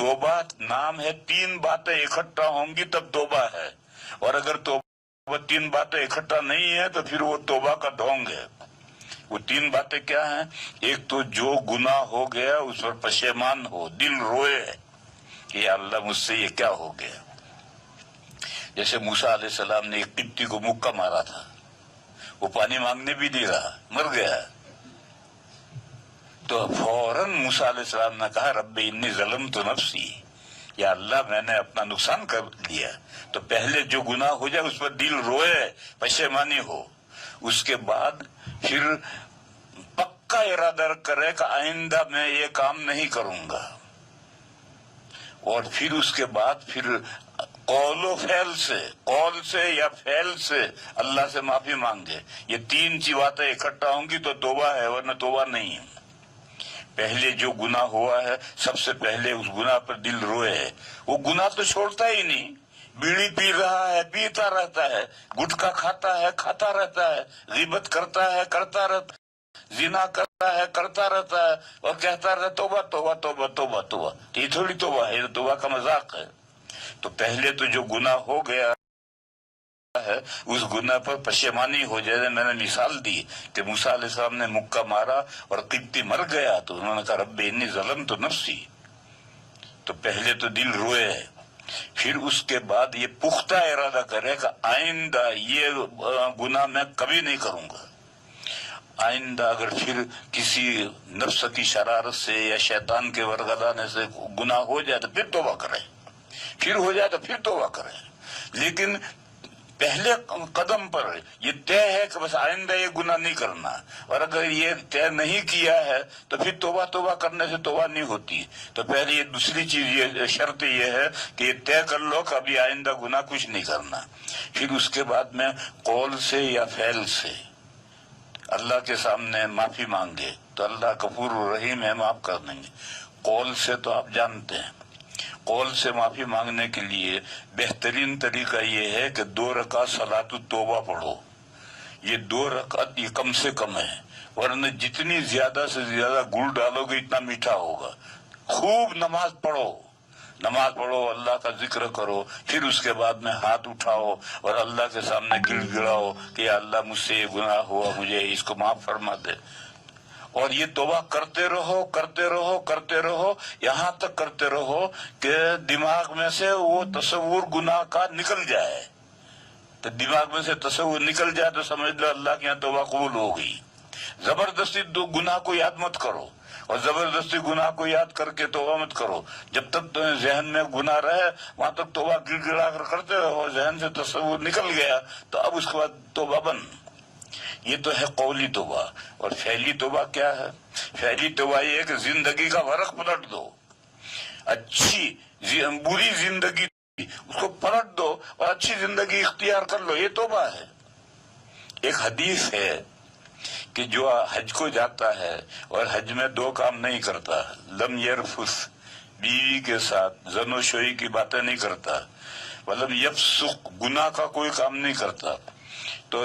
तौबा नाम है, 3 बातें इकट्ठा होंगी तब तौबा है, और अगर तौबा 3 बातें इकट्ठा नहीं है तो फिर वो तौबा का ढोंग है। वो 3 बातें क्या हैं? एक तो जो गुनाह हो गया उस पर पशेमान हो, दिल रोए कि अल्लाह मुझसे ये क्या हो गया। जैसे मूसा अलैहिस्सलाम ने एक किप्ती को मुक्का मारा था, वो पानी मांगने भी नहीं रहा, मर गया। तो फौरन मूसा अलैहिस्सलाम ने कहा रब्बी इन्नी ज़लमतु नफ्सी, या अल्लाह मैंने अपना नुकसान कर लिया। तो पहले जो गुनाह हो जाए उस पर दिल रोए, पशेमानी हो, उसके बाद फिर पक्का इरादा करे कि आइंदा मैं ये काम नहीं करूंगा, और फिर उसके बाद फिर कौलो फैल से, कौल से या फैल से अल्लाह से माफी मांगे। ये 3 बातें इकट्ठा होंगी तो तौबा है, वरना तौबा नहीं है। पहले जो गुनाह हुआ है सबसे पहले उस गुनाह पर दिल रोए है। वो गुनाह तो छोड़ता ही नहीं, बीड़ी पी रहा है, पीता रहता है, गुटखा खाता है, खाता रहता है, गिबत करता है, करता रहता है, जिना करता है, करता रहता है, और कहता रहता है तौबा तौबा तौबा तौबा तौबा। ये थोड़ी तौबा है, तौबा का मजाक है। तो पहले तो जो गुनाह हो गया है उस गुनाह पर पशेमानी हो जाए। मैंने मिसाल दी कि मूसा अलैहिस्सलाम ने मुक्का मारा और किप्ती मर गया, तो उन्होंने कहा रब्बी इन्नी ज़लमतु नफ्सी। तो पहले तो दिल रोए है, फिर उसके बाद ये पुख्ता इरादा करे कि आइंदा ये गुनाह मैं कभी नहीं करूंगा। आइंदा अगर फिर किसी नफ्स की शरारत से या शैतान के वरगलाने से गुनाह हो जाए तो फिर तौबा करे, फिर हो जाए तो फिर तौबा करे। लेकिन पहले कदम पर ये तय है कि बस आइंदा ये गुनाह नहीं करना, और अगर ये तय नहीं किया है तो फिर तौबा तौबा करने से तौबा नहीं होती। तो पहले ये दूसरी चीज, ये शर्त ये है कि ये तय कर लो कि अभी आइंदा गुनाह कुछ नहीं करना। फिर उसके बाद में कौल से या फैल से अल्लाह के सामने माफी मांगे तो अल्लाह गफूर रहीम है, माफ कर देंगे। कौल से तो आप जानते हैं, कौल से माफी मांगने के लिए बेहतरीन तरीका ये है कि 2 रकात सलातु तौबा पढ़ो। ये 2 रकात ये कम से कम है, वरना जितनी ज्यादा से ज्यादा गुड़ डालोगे इतना मीठा होगा। खूब नमाज पढ़ो, नमाज पढ़ो, अल्लाह का जिक्र करो, फिर उसके बाद में हाथ उठाओ और अल्लाह के सामने गिड़गिड़ाओ कि अल्लाह मुझसे ये गुनाह हुआ, मुझे इसको माफ फरमा दे। और ये तौबा करते रहो करते रहो करते रहो, यहाँ तक करते रहो कि दिमाग में से वो तस्वुर गुनाह का निकल जाए। तो दिमाग में से तस्वुर निकल जाए तो समझ लो अल्लाह के यहाँ तौबा कबूल हो गई। जबरदस्ती गुनाह को याद मत करो, और जबरदस्ती गुनाह को याद करके तौबा मत करो। जब तक तो जहन में गुनाह रहे वहां तक तौबा गिड़गिड़ा कर करते रहो, जहन से तस्वुर निकल गया तो अब उसके बाद तौबा बंद। ये तो है कौली तौबा। और फैली तौबा क्या है? फैली तौबा ये है कि जिंदगी का फर्क पलट दो। अच्छी बुरी जिंदगी उसको पलट दो और अच्छी जिंदगी इख्तियार कर लो, ये तौबा है। एक हदीस है कि जो हज को जाता है और हज में 2 काम नहीं करता, लम यरफुस, बीवी के साथ ज़नोशोई की बातें नहीं करता, वलम यफसुक, गुनाह का कोई काम नहीं करता, तो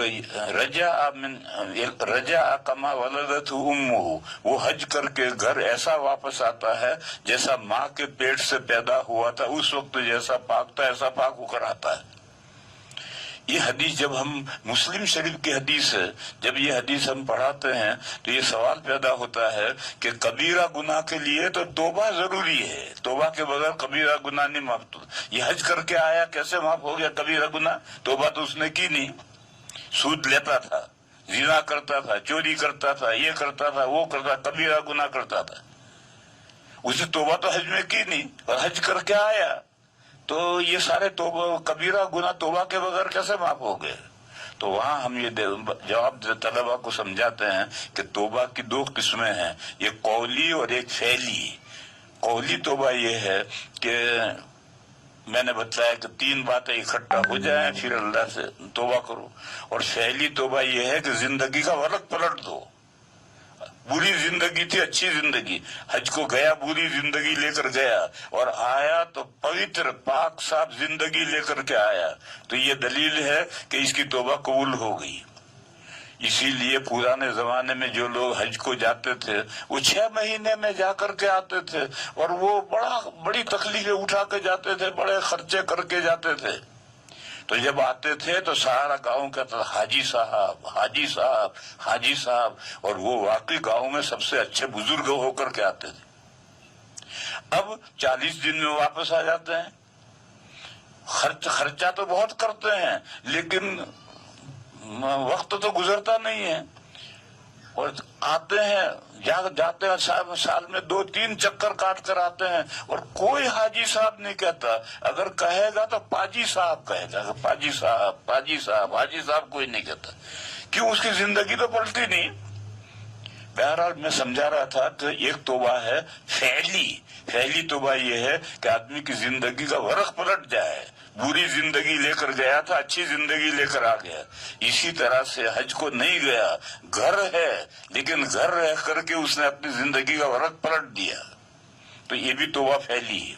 रजा कमा वलदत उम्मुहु, वो हज करके घर ऐसा वापस आता है जैसा माँ के पेट से पैदा हुआ था, उस वक्त जैसा पाक था ऐसा पाक होकर आता है। ये हदीस जब हम मुस्लिम शरीफ की हदीस है, जब ये हदीस हम पढ़ाते हैं तो ये सवाल पैदा होता है कि कबीरा गुनाह के लिए तो तौबा जरूरी है, तौबा के बगैर कबीरा गुनाह नहीं माफ। तो ये हज करके आया, कैसे माफ हो गया कबीरा गुनाह? तौबा तो उसने की नहीं। सूद लेता था, जिना करता था, चोरी करता था, ये करता था, वो करता, कबीरा गुनाह करता था, उसे तौबा तो हज में की नहीं, और हज करके आया तो ये सारे तौबा कबीरा गुनाह तौबा के बगैर कैसे माफ हो गए? तो वहाँ हम ये जवाब तलबा को समझाते हैं कि तौबा की 2 किस्में हैं, ये कौली और एक फैली। कौली तौबा ये है कि मैंने बताया कि 3 बातें इकट्ठा हो जाएं फिर अल्लाह से तौबा करो, और फैली तौबा ये है कि जिंदगी का फर्क पलट दो। बुरी जिंदगी थी, अच्छी जिंदगी, हज को गया बुरी जिंदगी लेकर गया और आया तो पवित्र पाक साफ जिंदगी लेकर के आया, तो ये दलील है कि इसकी तौबा कबूल हो गई। اسی لیے پرانے زمانے میں جو لوگ حج کو جاتے تھے وہ 6 مہینے میں جا کر کے آتے تھے، اور وہ بڑی تکلیفیں اٹھا کے جاتے تھے، بڑے خرچے کر کے جاتے تھے۔ تو جب آتے تھے تو سارا گاؤں کہتا تھا حاجی صاحب، حاجی صاحب، حاجی صاحب، اور وہ واقعی گاؤں میں سب سے اچھے بزرگ ہو کر کے آتے تھے۔ اب 40 دن میں واپس آ جاتے ہیں، خرچہ تو بہت کرتے ہیں لیکن وقت تو گزرتا نہیں ہے، اور آتے ہیں جاتے ہیں سال میں 2-3 چکر کاٹ کر آتے ہیں، اور کوئی حاجی صاحب نہیں کہتا۔ اگر کہے گا تو پاجی صاحب کہے گا، پاجی صاحب، پاجی صاحب، حاجی صاحب کوئی نہیں کہتا۔ کیوں؟ اس کی زندگی تو پلٹی نہیں۔ بہرحال میں سمجھا رہا تھا کہ ایک توبہ ہے فعلی توبہ یہ ہے کہ آدمی کی زندگی کا ورق پلٹ جائے، بری زندگی لے کر گیا تھا، اچھی زندگی لے کر آ گیا۔ اسی طرح سے حج کو نہیں گیا، گھر ہے لیکن گھر رہ کر کے اس نے اپنی زندگی کا ورق پلٹ دیا، تو یہ بھی توبہ فعلی ہے۔